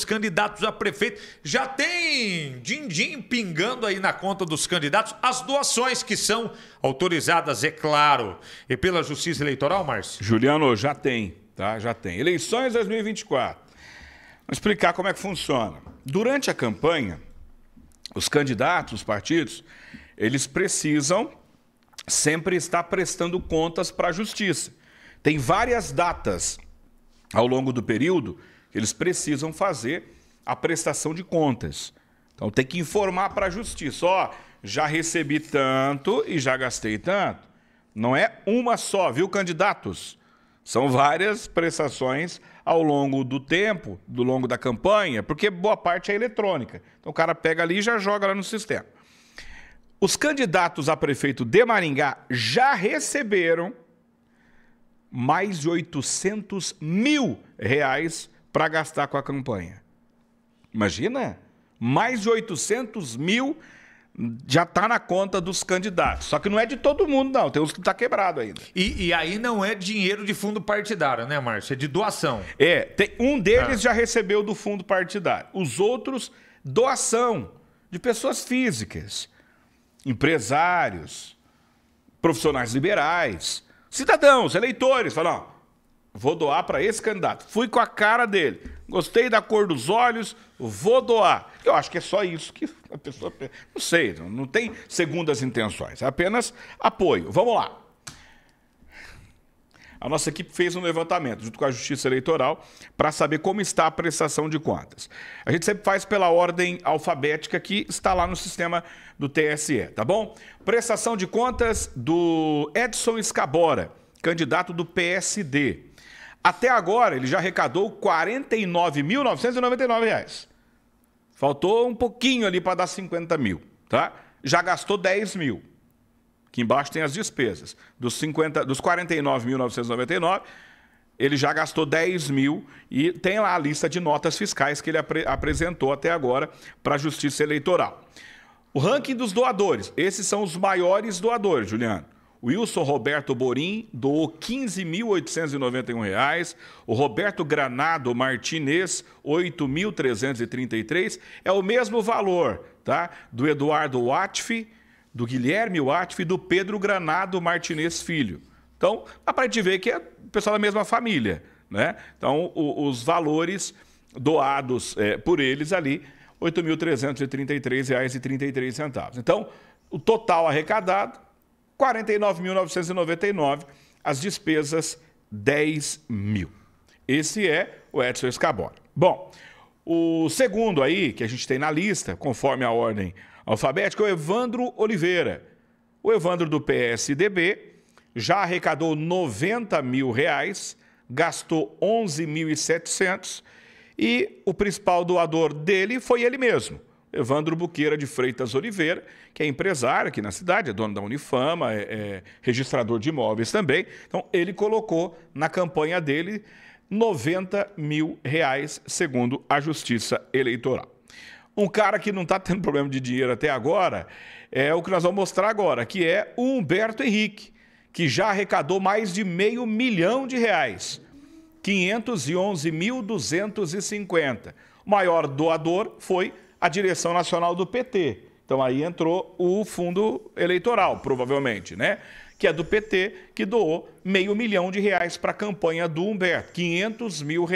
dos candidatos a prefeito. Já tem din-din pingando aí na conta dos candidatos as doações que são autorizadas, é claro, e pela Justiça Eleitoral, Márcio? Juliano, já tem, tá? Já tem. Eleições 2024. Vamos explicar como é que funciona. Durante a campanha, os candidatos, os partidos, eles precisam sempre estar prestando contas para a Justiça. Tem várias datas ao longo do período que eles precisam fazer a prestação de contas. Então tem que informar para a Justiça, ó, já recebi tanto e já gastei tanto. Não é uma só, viu, candidatos? São várias prestações ao longo do tempo, do longo da campanha, porque boa parte é eletrônica. Então o cara pega ali e já joga lá no sistema. Os candidatos a prefeito de Maringá já receberam mais de 800 mil reais para gastar com a campanha. Imagina? Mais de 800 mil já está na conta dos candidatos. Só que não é de todo mundo, não. Tem uns que está quebrado ainda. E aí não é dinheiro de fundo partidário, né, Márcio? É de doação. Um deles já recebeu do fundo partidário. Os outros, doação de pessoas físicas, empresários, profissionais liberais, cidadãos, eleitores. Falam, ó, vou doar para esse candidato. Fui com a cara dele. Gostei da cor dos olhos, vou doar. Eu acho que é só isso que a pessoa... Não sei, não tem segundas intenções. É apenas apoio. Vamos lá. A nossa equipe fez um levantamento junto com a Justiça Eleitoral para saber como está a prestação de contas. A gente sempre faz pela ordem alfabética que está lá no sistema do TSE, tá bom? Prestação de contas do Edson Escabora, candidato do PSD. Até agora, ele já arrecadou R$ 49.999. Faltou um pouquinho ali para dar 50 mil, tá? Já gastou 10 mil. Aqui embaixo tem as despesas. Dos 49.999, ele já gastou 10 mil e tem lá a lista de notas fiscais que ele apresentou até agora para a Justiça Eleitoral. O ranking dos doadores. Esses são os maiores doadores, Juliano. O Wilson Roberto Borim doou R$ 15.891. O Roberto Granado Martinez, R$ 8.333. É o mesmo valor, tá? Do Eduardo Watf, do Guilherme Watf e do Pedro Granado Martinez Filho. Então, dá para a gente ver que é o pessoal da mesma família, né? Então, os valores doados por eles ali, R$ 8.333,33. Então, o total arrecadado, R$ 49.999, as despesas, 10 mil. Esse é o Edson Escabora. Bom, o segundo aí, que a gente tem na lista, conforme a ordem alfabética, é o Evandro Oliveira. O Evandro do PSDB já arrecadou R$ 90 mil, gastou 11.700 e o principal doador dele foi ele mesmo, Evandro Buqueira de Freitas Oliveira, que é empresário aqui na cidade, é dono da Unifama, é registrador de imóveis também. Então, ele colocou na campanha dele R$ 90 mil, segundo a Justiça Eleitoral. Um cara que não está tendo problema de dinheiro até agora é o que nós vamos mostrar agora, que é o Humberto Henrique, que já arrecadou mais de R$500 mil, R$ 511.250. O maior doador foi a direção nacional do PT. Então aí entrou o fundo eleitoral, provavelmente, né? Que é do PT, que doou R$500 mil para a campanha do Humberto, R$500 mil.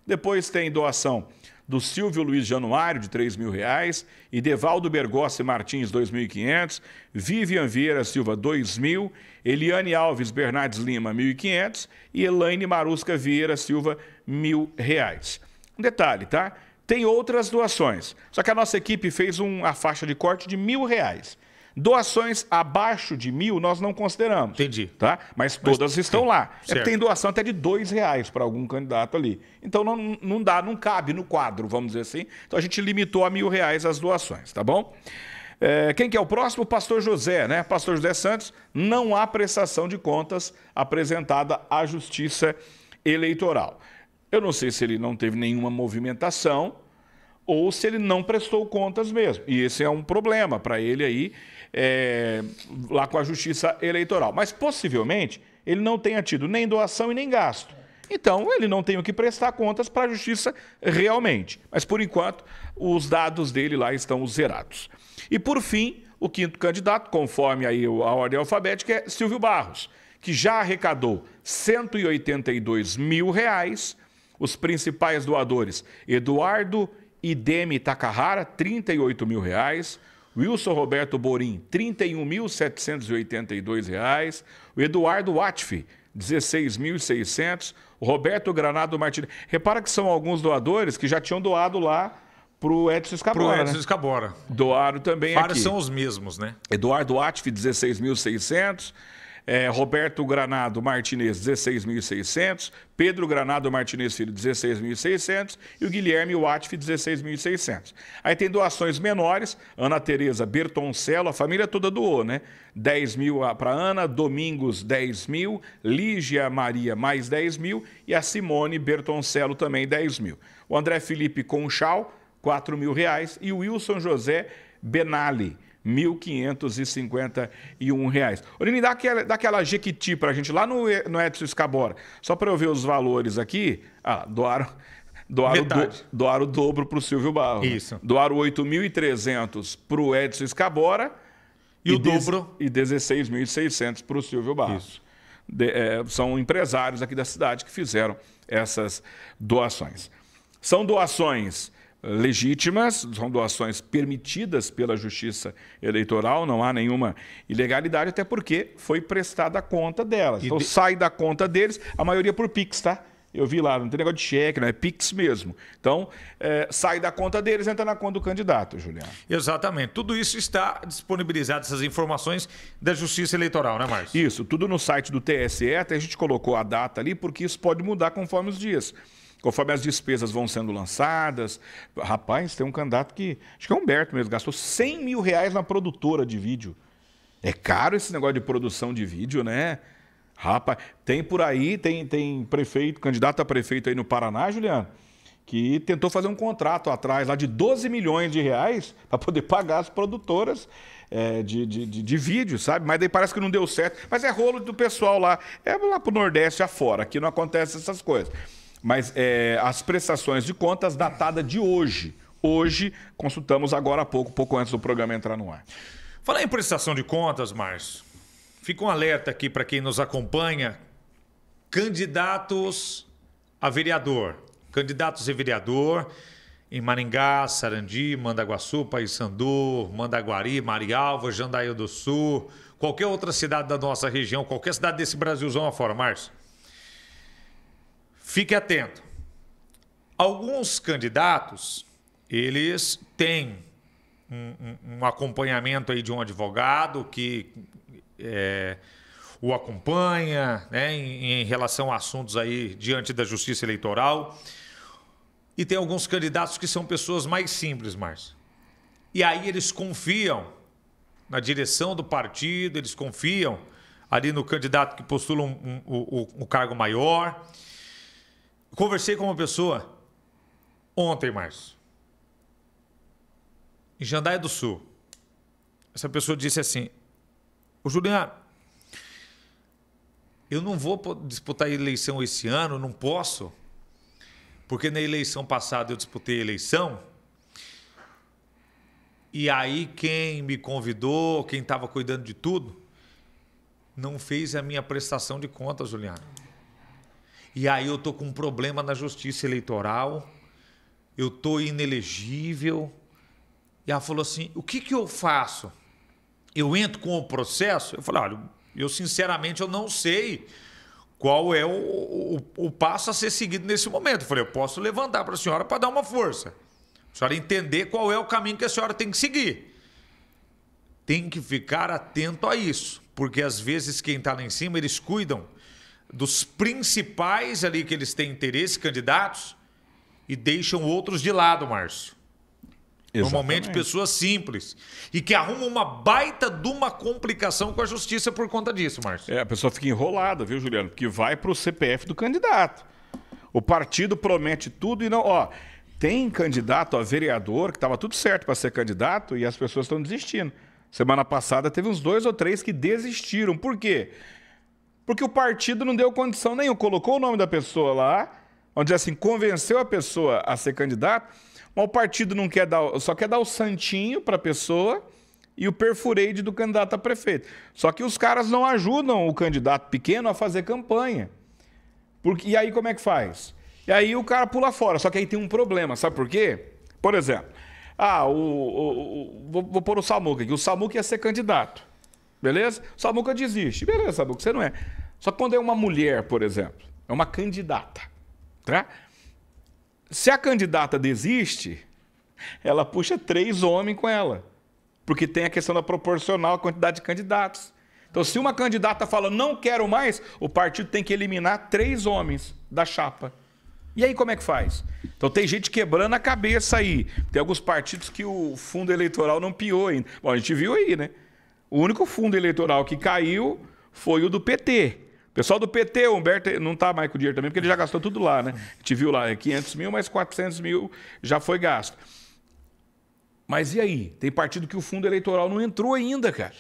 Depois tem doação do Silvio Luiz Januário, de R$3 mil, Idevaldo Bergossi Martins, R$ 2.500, Vivian Vieira Silva, R$ 2.000, Eliane Alves Bernardes Lima, R$ 1.500 e Elaine Marusca Vieira Silva, R$ 1.000. Um detalhe, tá? Tem outras doações, só que a nossa equipe fez uma faixa de corte de R$ 1.000. Doações abaixo de 1.000 nós não consideramos. Entendi. Tá? Mas todas estão lá. Tem doação até de R$ 2 para algum candidato ali. Então não dá, não cabe no quadro, vamos dizer assim. Então a gente limitou a R$1.000 as doações, tá bom? Quem que é o próximo? O Pastor José, né? Pastor José Santos, não há prestação de contas apresentada à Justiça Eleitoral. Eu não sei se ele não teve nenhuma movimentação ou se ele não prestou contas mesmo. E esse é um problema para ele aí, lá com a Justiça Eleitoral. Mas possivelmente ele não tenha tido nem doação e nem gasto. Então, ele não tem o que prestar contas para a Justiça realmente. Mas, por enquanto, os dados dele lá estão zerados. E, por fim, o quinto candidato, conforme aí a ordem alfabética, é Silvio Barros, que já arrecadou R$ 182 mil. Os principais doadores, Eduardo Idemi Takahara, R$ 38 mil. Wilson Roberto Borim, R$ 31.782. O Eduardo Watfi, R$ 16.600. O Roberto Granado Martins. Repara que são alguns doadores que já tinham doado lá para o Edson Escabora. Para o Edson Escabora. Doaram também Vários aqui. são os mesmos, né? Eduardo Watfi, 16.600. Roberto Granado Martinez, 16.600. Pedro Granado Martinez Filho, 16.600. E o Guilherme Watfi, 16.600. Aí tem doações menores. Ana Tereza Bertoncello, a família toda doou, né? 10 mil para Ana, Domingos, 10 mil. Lígia Maria, mais 10 mil. E a Simone Bertoncello também, 10 mil. O André Felipe Conchal, R$ 4.000. E o Wilson José Benali, R$ 1.551. Olha, dá aquela jequiti para a gente lá no Edson Escabora. Só para eu ver os valores aqui. Doaram o dobro para o Silvio Barros. Isso. Doaram 8.300 para o Edson Escabora. E o dobro? E 16.600 para o Silvio Barros. São empresários aqui da cidade que fizeram essas doações. São doações legítimas, são doações permitidas pela Justiça Eleitoral, não há nenhuma ilegalidade, até porque foi prestada a conta delas. Então sai da conta deles, a maioria por Pix, tá? Eu vi lá, não tem negócio de cheque, não é Pix mesmo. Então, sai da conta deles, entra na conta do candidato, Juliano. Exatamente. Tudo isso está disponibilizado, essas informações da Justiça Eleitoral, né, Márcio? Isso, tudo no site do TSE, até a gente colocou a data ali, porque isso pode mudar conforme os dias. Conforme as despesas vão sendo lançadas. Rapaz, tem um candidato que, acho que é o Humberto mesmo, gastou R$100 mil na produtora de vídeo. É caro esse negócio de produção de vídeo, né? Rapaz, tem por aí, tem prefeito, candidato a prefeito aí no Paraná, Juliano, que tentou fazer um contrato atrás lá de R$12 milhões para poder pagar as produtoras de vídeo, sabe? Mas daí parece que não deu certo. Mas é rolo do pessoal lá, lá pro Nordeste afora, aqui não acontece essas coisas. Mas as prestações de contas datada de hoje. Hoje, consultamos agora há pouco antes do programa entrar no ar. Falar em prestação de contas, Márcio, fica um alerta aqui para quem nos acompanha. Candidatos a vereador. Candidatos a vereador em Maringá, Sarandi, Mandaguaçu, Paissandu, Mandaguari, Marialva, Jandaia do Sul, qualquer outra cidade da nossa região, qualquer cidade desse Brasilzão afora, Márcio. Fique atento. Alguns candidatos, eles têm um acompanhamento aí de um advogado que o acompanha, né, em relação a assuntos aí diante da Justiça Eleitoral. E tem alguns candidatos que são pessoas mais simples, Márcio. E aí eles confiam na direção do partido, eles confiam ali no candidato que postula um cargo maior. Conversei com uma pessoa ontem, Márcio, em Jandaia do Sul. Essa pessoa disse assim: "Ô Juliano, eu não vou disputar a eleição esse ano, não posso, porque na eleição passada eu disputei a eleição, e aí quem me convidou, quem estava cuidando de tudo, não fez a minha prestação de contas, Juliano. E aí eu tô com um problema na Justiça Eleitoral, eu tô inelegível." E ela falou assim: "O que eu faço? Eu entro com o processo?" Eu falei: "Olha, eu sinceramente eu não sei qual é o passo a ser seguido nesse momento." Eu falei: "Eu posso levantar para a senhora para dar uma força. A senhora entender qual é o caminho que a senhora tem que seguir. Tem que ficar atento a isso, porque às vezes quem está lá em cima, eles cuidam dos principais ali que eles têm interesse, candidatos, e deixam outros de lado, Márcio." Normalmente pessoas simples e que arrumam uma baita de uma complicação com a justiça por conta disso, Márcio. A pessoa fica enrolada, viu, Juliano? Porque vai para o CPF do candidato. O partido promete tudo e não... Tem candidato a vereador que estava tudo certo para ser candidato e as pessoas estão desistindo. Semana passada teve uns 2 ou 3 que desistiram. Por quê? Porque o partido não deu condição nenhuma. Colocou o nome da pessoa lá, onde assim, convenceu a pessoa a ser candidato, mas o partido não quer dar, só quer dar o santinho para a pessoa e o perfurade do candidato a prefeito. Só que os caras não ajudam o candidato pequeno a fazer campanha. E aí como é que faz? E aí o cara pula fora. Só que aí tem um problema, sabe por quê? Por exemplo, vou pôr o Samuca aqui. O Samuca ia ser candidato, beleza? O Samuca desiste. Beleza, Samuca, você não é. Só que quando é uma mulher, por exemplo, é uma candidata, tá? Se a candidata desiste, ela puxa 3 homens com ela. Porque tem a questão da proporcional quantidade de candidatos. Então, se uma candidata fala, não quero mais, o partido tem que eliminar 3 homens da chapa. E aí como é que faz? Então tem gente quebrando a cabeça aí. Tem alguns partidos que o fundo eleitoral não piou ainda. Bom, a gente viu aí, né? O único fundo eleitoral que caiu foi o do PT. O pessoal do PT, o Humberto, não está mais com o dinheiro também, porque ele já gastou tudo lá, né? A gente viu lá, 500 mil, mais 400 mil já foi gasto. Mas e aí? Tem partido que o fundo eleitoral não entrou ainda, cara.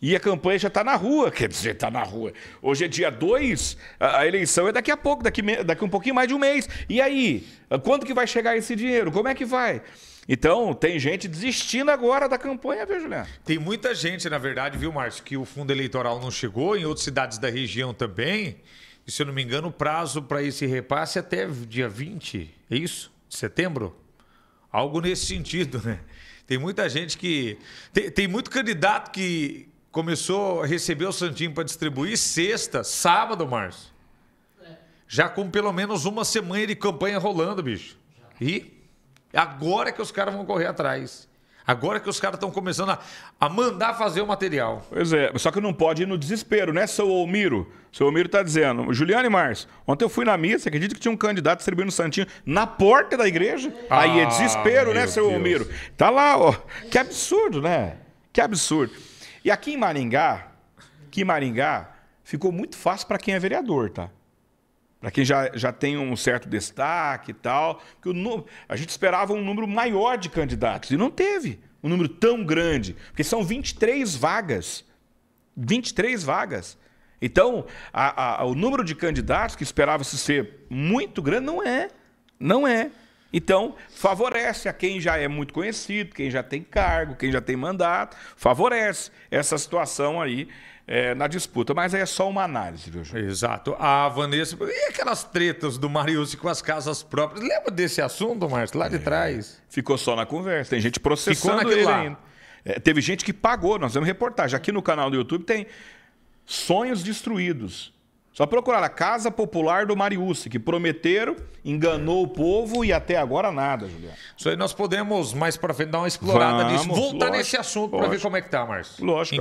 E a campanha já está na rua, quer dizer, está na rua. Hoje é dia 2, a eleição é daqui a pouco, daqui um pouquinho mais de um mês. E aí? Quando que vai chegar esse dinheiro? Como é que vai? Então, tem gente desistindo agora da campanha, viu, Juliano? Tem muita gente, na verdade, viu, Márcio, que o fundo eleitoral não chegou, em outras cidades da região também. E, se eu não me engano, o prazo para esse repasse é até dia 20, é isso? De setembro? Algo nesse sentido, né? Tem muita gente que... Tem muito candidato que começou a receber o santinho para distribuir sexta, sábado, Márcio. Já com pelo menos uma semana de campanha rolando, bicho. E agora que os caras vão correr atrás. Agora que os caras estão começando a mandar fazer o material. Pois é, só que não pode ir no desespero, né, seu Olmiro? Seu Olmiro está dizendo, Juliano e Márcio, ontem eu fui na missa, acredita que tinha um candidato distribuindo santinho na porta da igreja? Aí é desespero, né, seu Olmiro? Tá lá, ó. Que absurdo, né? Que absurdo. E aqui em Maringá, ficou muito fácil para quem é vereador, tá? Para quem já tem um certo destaque e tal. Porque a gente esperava um número maior de candidatos e não teve um número tão grande. Porque são 23 vagas. 23 vagas. Então, o número de candidatos que esperava-se ser muito grande não é. Não é. Então, favorece a quem já é muito conhecido, quem já tem cargo, quem já tem mandato, favorece essa situação aí na disputa. Mas é só uma análise, viu, João? Exato. A Vanessa... E aquelas tretas do Mariucci com as casas próprias? Lembra desse assunto, Márcio, lá de trás? Ficou só na conversa. Tem gente processando ele ainda. Teve gente que pagou. Nós temos reportagem. Aqui no canal do YouTube tem sonhos destruídos. Só procurar a Casa Popular do Mariucci, que prometeram, enganou o povo e até agora nada, Juliano. Isso aí nós podemos, mais para frente, dar uma explorada nisso. Voltar nesse assunto para ver como é que tá, Márcio. Lógico.